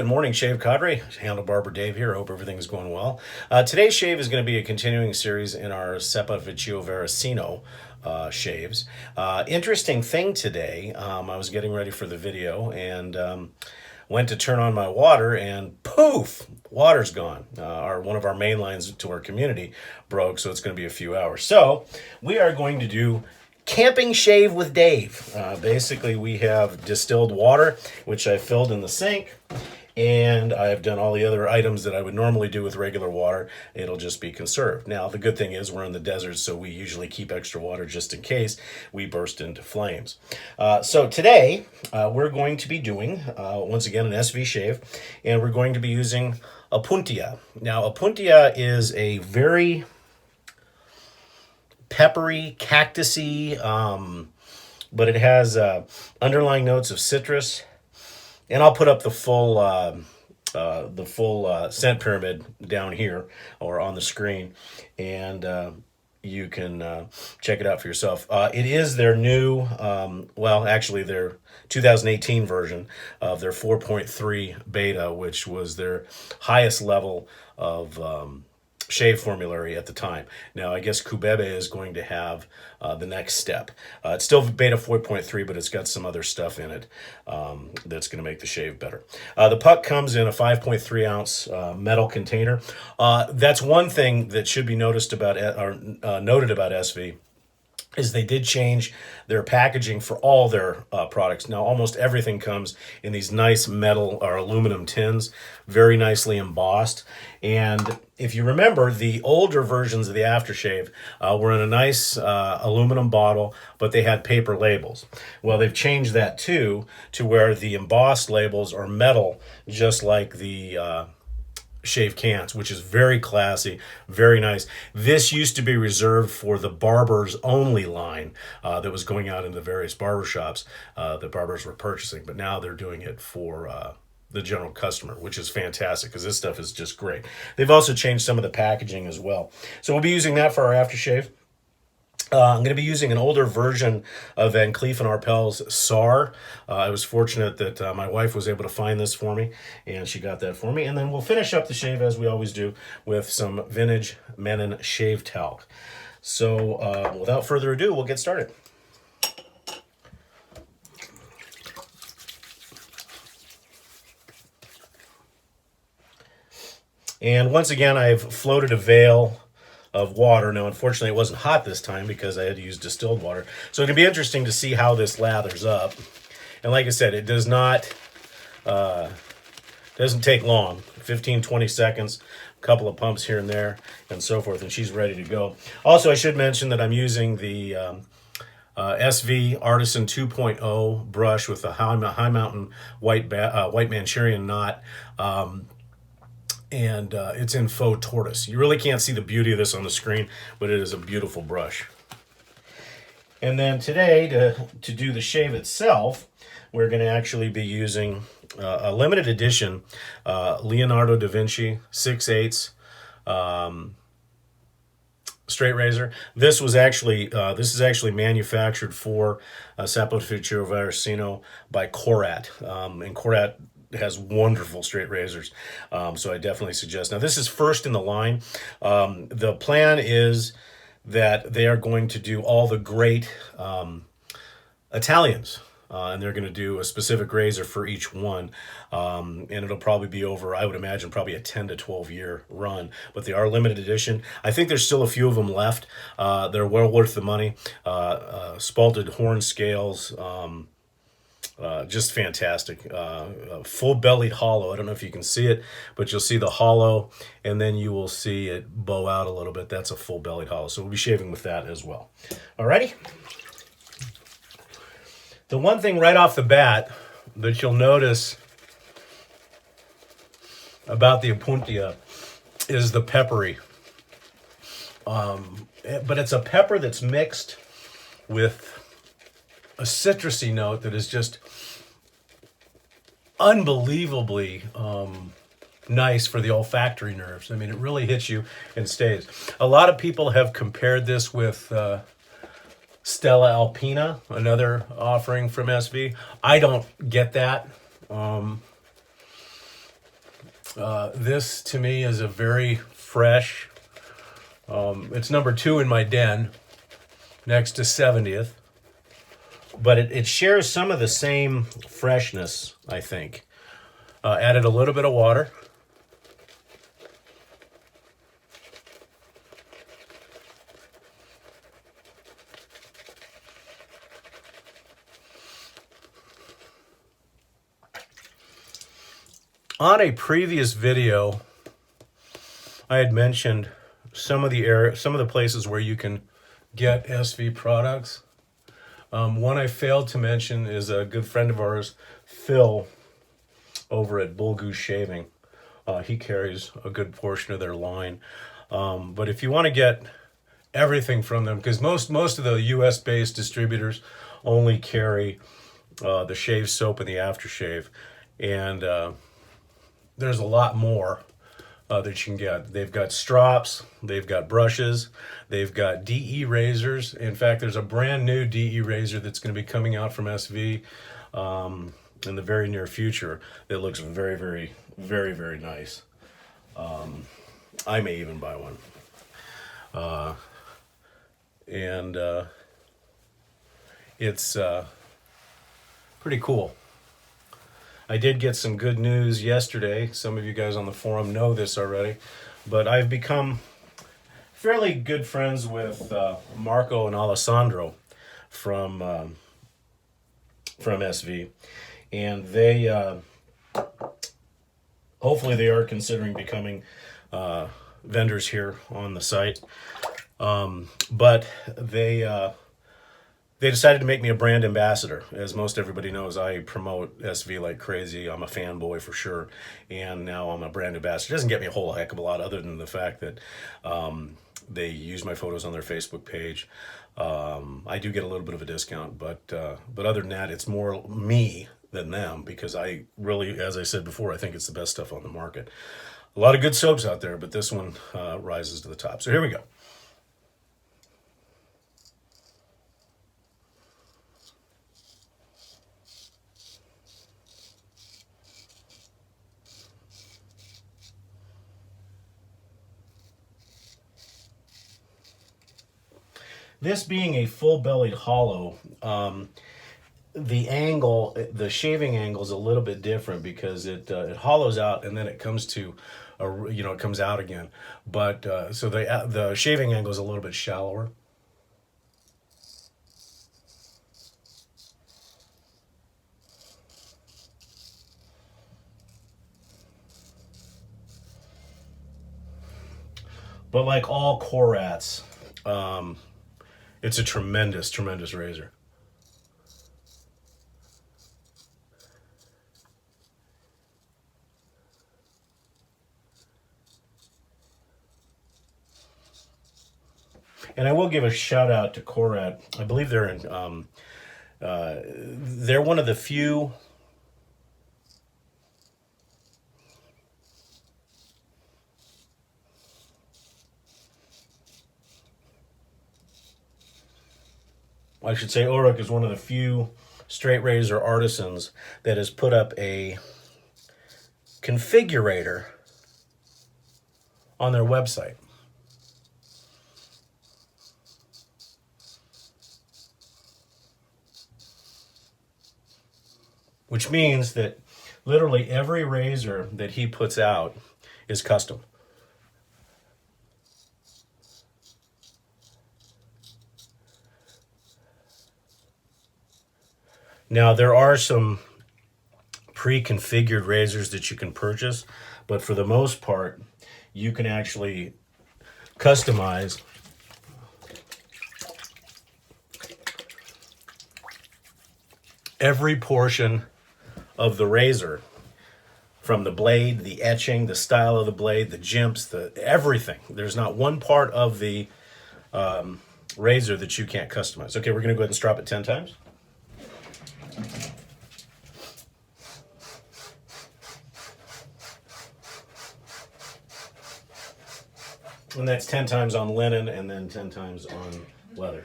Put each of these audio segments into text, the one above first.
morning, Shave Cadre. Handle Barber Dave here. Hope everything's going well. Today's shave is going to be a continuing series in our Saponificio Varesino shaves. Interesting thing today, I was getting ready for the video and went to turn on my water and poof, water's gone. One of our main lines to our community broke, so it's going to be a few hours. So we are going to do camping shave with Dave. Basically, we have distilled water, which I filled in the sink, and I've done all the other items that I would normally do with regular water. It'll just be conserved. Now, the good thing is we're in the desert, so we usually keep extra water just in case we burst into flames. So today, we're going to be doing, once again, an SV shave, and we're going to be using Opuntia. Now, Opuntia is a very peppery, cactusy, but it has underlying notes of citrus. And I'll put up the full scent pyramid down here or on the screen, and you can check it out for yourself. It is their new, well, actually their 2018 version of their 4.3 beta, which was their highest level of shave formulary at the time. Now, I guess Kubebe is going to have the next step. It's still beta 4.3, but it's got some other stuff in it that's going to make the shave better. The puck comes in a 5.3 ounce metal container. That's one thing that should be noticed about noted about SV. Is they did change their packaging for all their products. Now, almost everything comes in these nice metal or aluminum tins, very nicely embossed. And if you remember, the older versions of the aftershave were in a nice aluminum bottle, but they had paper labels. Well, they've changed that too, to where the embossed labels are metal, just like the shave cans, which is very classy, very nice. This used to be reserved for the barbers only line that was going out into various barbershops that barbers were purchasing, but now they're doing it for the general customer, which is fantastic because this stuff is just great. They've also changed some of the packaging as well. So we'll be using that for our aftershave. I'm going to be using an older version of Van Cleef & Arpels SAR. I was fortunate that my wife was able to find this for me, and she got that for me. And then we'll finish up the shave, as we always do, with some vintage Menon shave talc. So without further ado, we'll get started. And once again, I've floated a veil of water. Now, unfortunately, it wasn't hot this time because I had to use distilled water. So it'll be interesting to see how this lathers up. And like I said, it does not, doesn't take long, 15, 20 seconds, a couple of pumps here and there, and so forth, and she's ready to go. Also, I should mention that I'm using the SV Artisan 2.0 brush with a high mountain white Manchurian knot. And it's in faux tortoise. You really can't see the beauty of this on the screen, but it is a beautiful brush. And then today, to do the shave itself, we're going to actually be using a limited edition Leonardo da Vinci 6/8 straight razor. This is actually manufactured for Saponificio Varesino by Korat, and Korat has wonderful straight razors, so I definitely suggest. Now, this is first in the line. The plan is that they are going to do all the great Italians, and they're going to do a specific razor for each one, and it'll probably be over, I would imagine, probably a 10 to 12 year run, but they are limited edition. I think there's still a few of them left. They're well worth the money. Spalted horn scales, just fantastic. Full-bellied hollow. I don't know if you can see it, but you'll see the hollow, and then you will see it bow out a little bit. That's a full-bellied hollow. So we'll be shaving with that as well. Alrighty? The one thing right off the bat that you'll notice about the Opuntia is the peppery. But it's a pepper that's mixed with a citrusy note that is just unbelievably nice for the olfactory nerves. I mean, it really hits you and stays. A lot of people have compared this with Stella Alpina, another offering from SV. I don't get that. This to me is a very fresh, it's number 2 in my den, next to 70th. But it shares some of the same freshness, I think. Added a little bit of water. On a previous video, I had mentioned some of the places where you can get SV products. One I failed to mention is a good friend of ours, Phil, over at Bull Goose Shaving. He carries a good portion of their line. But if you want to get everything from them, because most of the US-based distributors only carry the shave soap and the aftershave, and there's a lot more that you can get. They've got strops, they've got brushes, they've got DE razors. In fact, there's a brand new DE razor that's going to be coming out from SV in the very near future that looks very, very, very, very nice. I may even buy one. It's pretty cool. I did get some good news yesterday. Some of you guys on the forum know this already, but I've become fairly good friends with Marco and Alessandro from SV, and they hopefully they are considering becoming vendors here on the site. But they decided to make me a brand ambassador. As most everybody knows, I promote SV like crazy. I'm a fanboy for sure. And now I'm a brand ambassador. It doesn't get me a whole heck of a lot other than the fact that they use my photos on their Facebook page. I do get a little bit of a discount, but other than that, it's more me than them, because I really, as I said before, I think it's the best stuff on the market. A lot of good soaps out there, but this one rises to the top. So here we go. This being a full-bellied hollow, the angle, the shaving angle is a little bit different because it hollows out and then it comes to, it comes out again. But so the shaving angle is a little bit shallower. But like all Korats, it's a tremendous, tremendous razor. And I will give a shout out to Korat. I believe they're in. They're one of the few. I should say Oruk is one of the few straight razor artisans that has put up a configurator on their website. Which means that literally every razor that he puts out is custom. Now, there are some pre-configured razors that you can purchase, but for the most part, you can actually customize every portion of the razor, from the blade, the etching, the style of the blade, the jimps, everything. There's not one part of the razor that you can't customize. Okay, we're going to go ahead and strop it 10 times. And that's 10 times on linen and then 10 times on leather.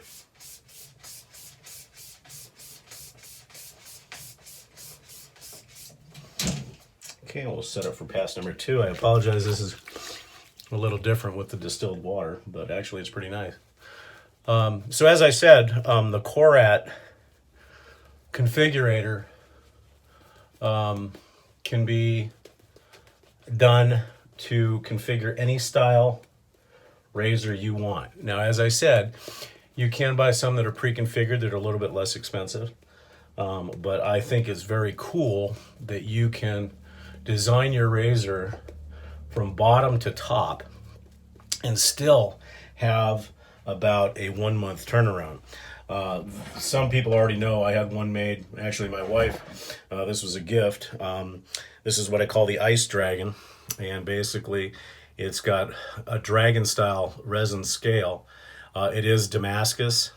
Okay, we'll set up for pass number 2. I apologize, this is a little different with the distilled water, but actually it's pretty nice. So as I said, the Korat configurator can be done to configure any style razor you want. Now, as I said, you can buy some that are pre-configured that are a little bit less expensive, but I think it's very cool that you can design your razor from bottom to top and still have about a 1 month turnaround. Some people already know I had one made, actually my wife, this was a gift. This is what I call the Ice Dragon, and basically it's got a dragon style resin scale. It is Damascus.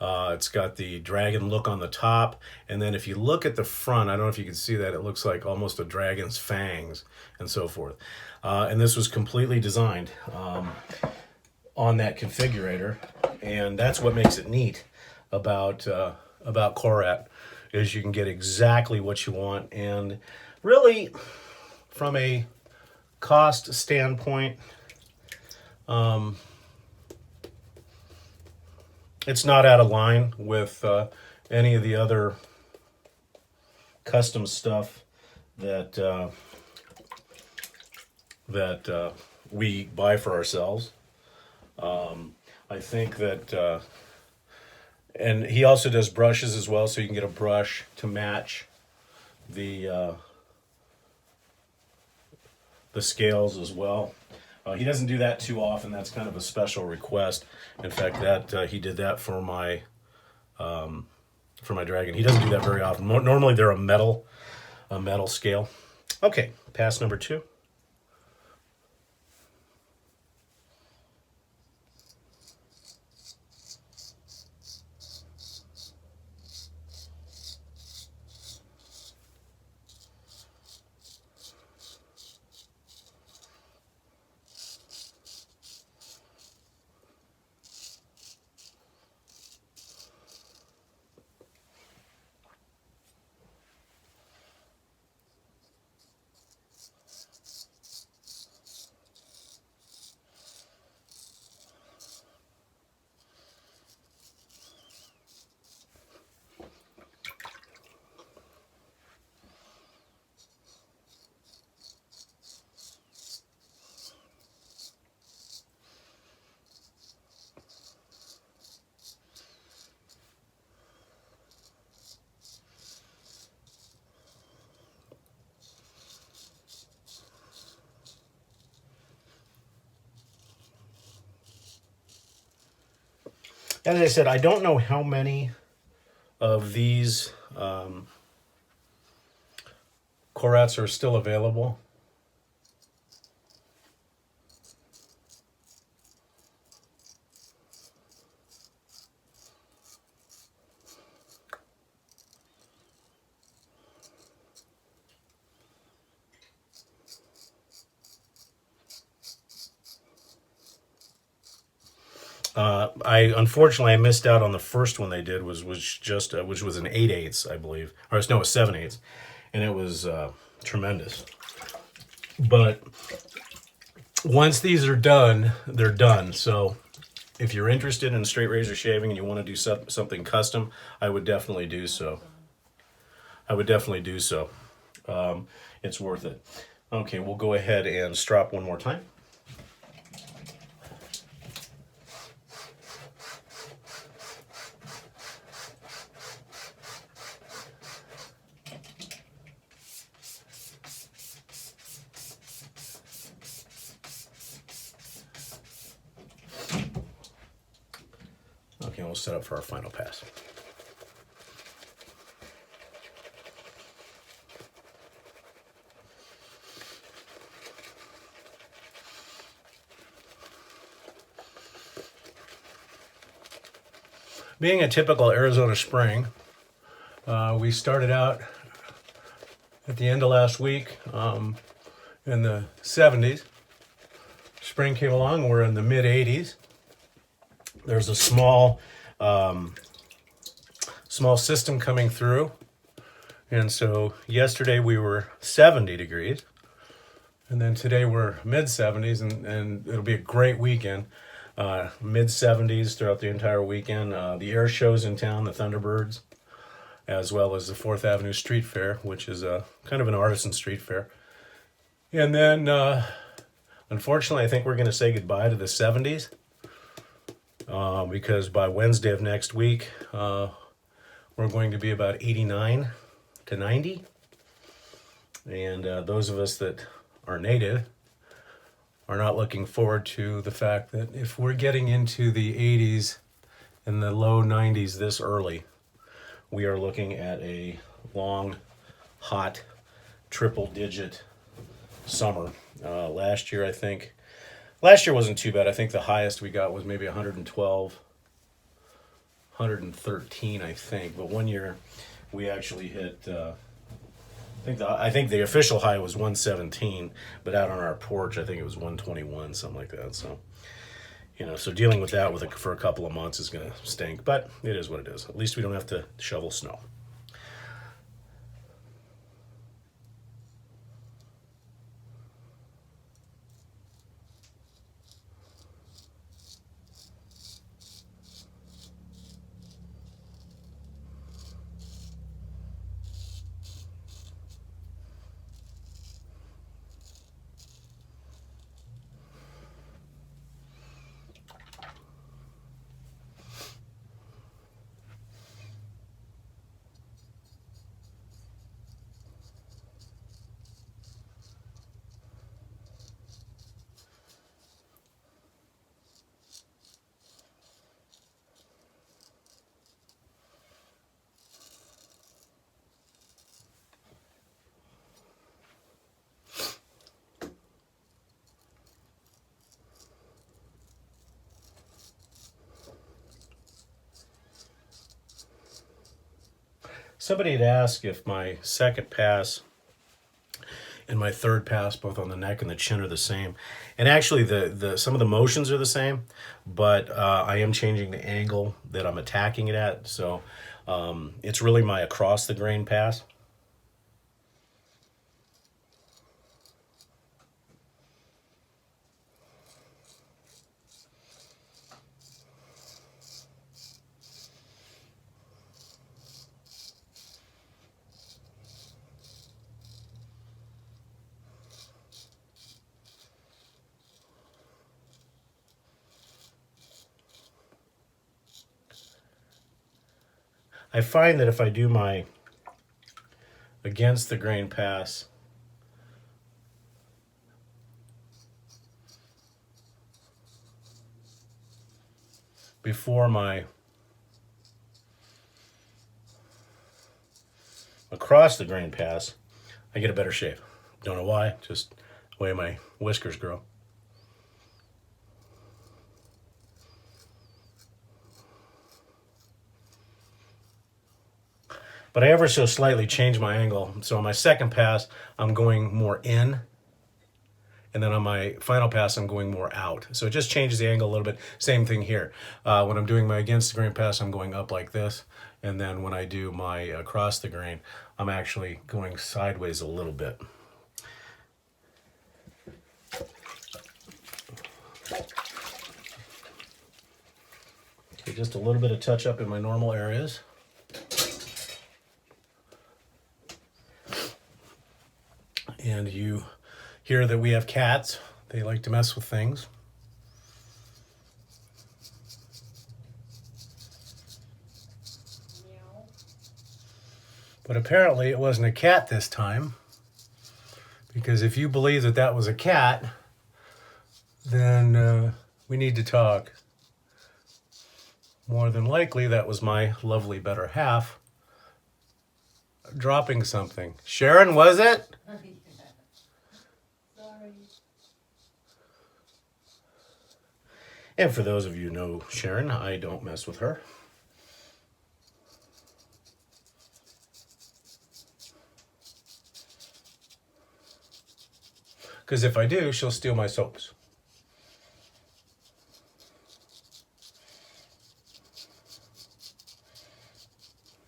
It's got the dragon look on the top, and then if you look at the front, I don't know if you can see that, it looks like almost a dragon's fangs and so forth. And this was completely designed on that configurator, and that's what makes it neat about Korat, is you can get exactly what you want. And really, from a cost standpoint, it's not out of line with any of the other custom stuff that we buy for ourselves. I think that, and he also does brushes as well, so you can get a brush to match the scales as well. He doesn't do that too often. That's kind of a special request. In fact, that he did that for my dragon. He doesn't do that very often. Normally they're a metal scale. Okay, pass number 2. As I said, I don't know how many of these Korats are still available. Unfortunately I missed out on the first one they did, was just which was an 8/8, I believe, or no, a 7/8, and it was tremendous. But once these are done, they're done. So if you're interested in straight razor shaving and you want to do something custom, I would definitely do so. It's worth it. Okay, we'll go ahead and strop one more time. Okay, we'll set up for our final pass. Being a typical Arizona spring, we started out at the end of last week in the 70s. Spring came along, we're in the mid 80s. There's a small system coming through, And so yesterday we were 70 degrees. And then today we're mid 70s, and it'll be a great weekend. Mid 70s throughout the entire weekend. The air shows in town, the Thunderbirds, as well as the 4th Avenue Street Fair, which is a kind of an artisan street fair. And then, unfortunately, I think we're going to say goodbye to the 70s because by Wednesday of next week, we're going to be about 89 to 90. And those of us that are native are not looking forward to the fact that if we're getting into the 80s and the low 90s this early, we are looking at a long, hot, triple-digit summer. Last year wasn't too bad. I think the highest we got was maybe 112, 113, I think. But one year we actually hit... I think the official high was 117, but out on our porch, I think it was 121, something like that. So, so dealing with that for a couple of months is going to stink, but it is what it is. At least we don't have to shovel snow. Somebody had asked if my second pass and my third pass, both on the neck and the chin, are the same. And actually, the some of the motions are the same, but I am changing the angle that I'm attacking it at. So it's really my across the grain pass. I find that if I do my against the grain pass before my across the grain pass, I get a better shave. Don't know why, just the way my whiskers grow. But I ever so slightly change my angle. So on my second pass, I'm going more in. And then on my final pass, I'm going more out. So it just changes the angle a little bit. Same thing here. When I'm doing my against the grain pass, I'm going up like this. And then when I do my across the grain, I'm actually going sideways a little bit. Okay, just a little bit of touch up in my normal areas. And you hear that we have cats. They like to mess with things. But apparently it wasn't a cat this time. Because if you believe that that was a cat, then we need to talk. More than likely that was my lovely better half dropping something. Sharon, was it? And for those of you who know Sharon, I don't mess with her. Because if I do, she'll steal my soaps.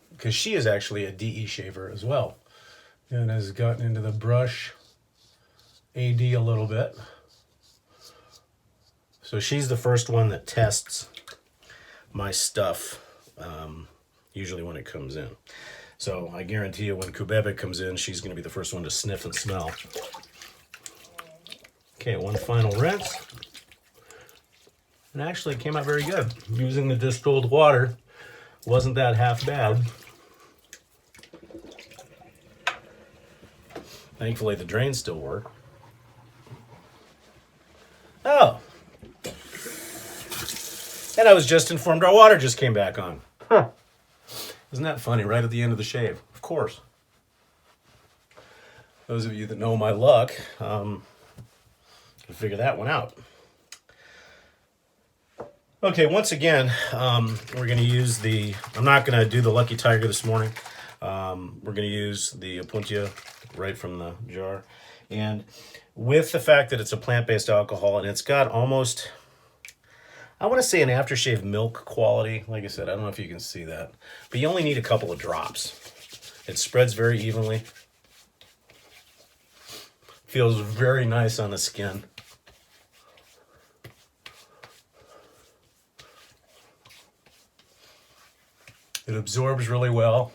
Because because she is actually a DE shaver as well, and has gotten into the brush AD a little bit. So she's the first one that tests my stuff, usually when it comes in. So I guarantee you when Kubebe comes in, she's going to be the first one to sniff and smell. Okay, one final rinse. And actually it came out very good. Using the distilled water wasn't that half bad. Thankfully the drains still work. Oh! And I was just informed our water just came back on. Huh. Isn't that funny? Right at the end of the shave. Of course. Those of you that know my luck can figure that one out. Okay, once again, we're going to use the... I'm not going to do the Lucky Tiger this morning. We're going to use the Opuntia right from the jar. And with the fact that it's a plant-based alcohol and it's got almost... I want to say an aftershave milk quality. Like I said, I don't know if you can see that. But you only need a couple of drops. It spreads very evenly. Feels very nice on the skin. It absorbs really well.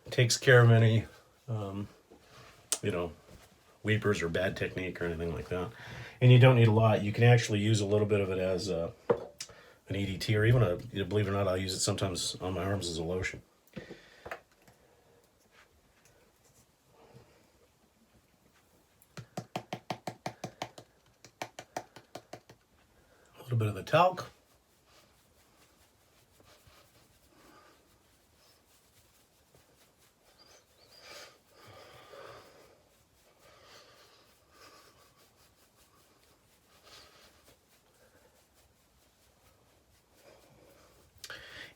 Takes care of any, weepers or bad technique or anything like that. And you don't need a lot. You can actually use a little bit of it as an EDT, or even believe it or not, I'll use it sometimes on my arms as a lotion. A little bit of the talc.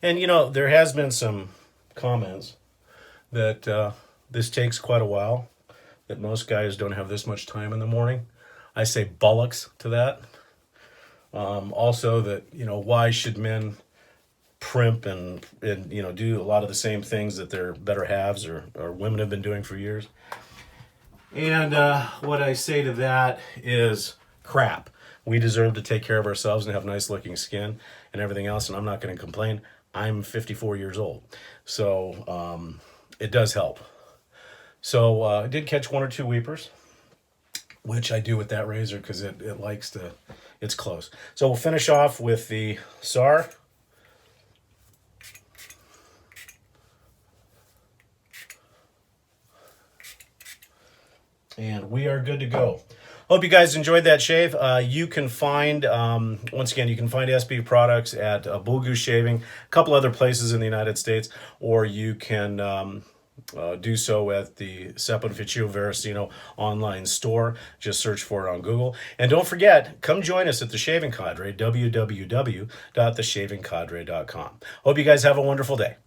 And, there has been some comments that this takes quite a while, that most guys don't have this much time in the morning. I say bollocks to that. Also that, why should men primp and do a lot of the same things that their better halves or women have been doing for years. And what I say to that is crap. We deserve to take care of ourselves and have nice looking skin and everything else, and I'm not going to complain. I'm 54 years old, so it does help. So I did catch one or two weepers, which I do with that razor because it likes to, it's close. So we'll finish off with the SAR. And we are good to go. Hope you guys enjoyed that shave. You can find, once again, you can find SB products at Bulgu Shaving, a couple other places in the United States, or you can do so at the Saponificio Varesino online store. Just search for it on Google. And don't forget, come join us at the Shaving Cadre, www.theshavingcadre.com. Hope you guys have a wonderful day.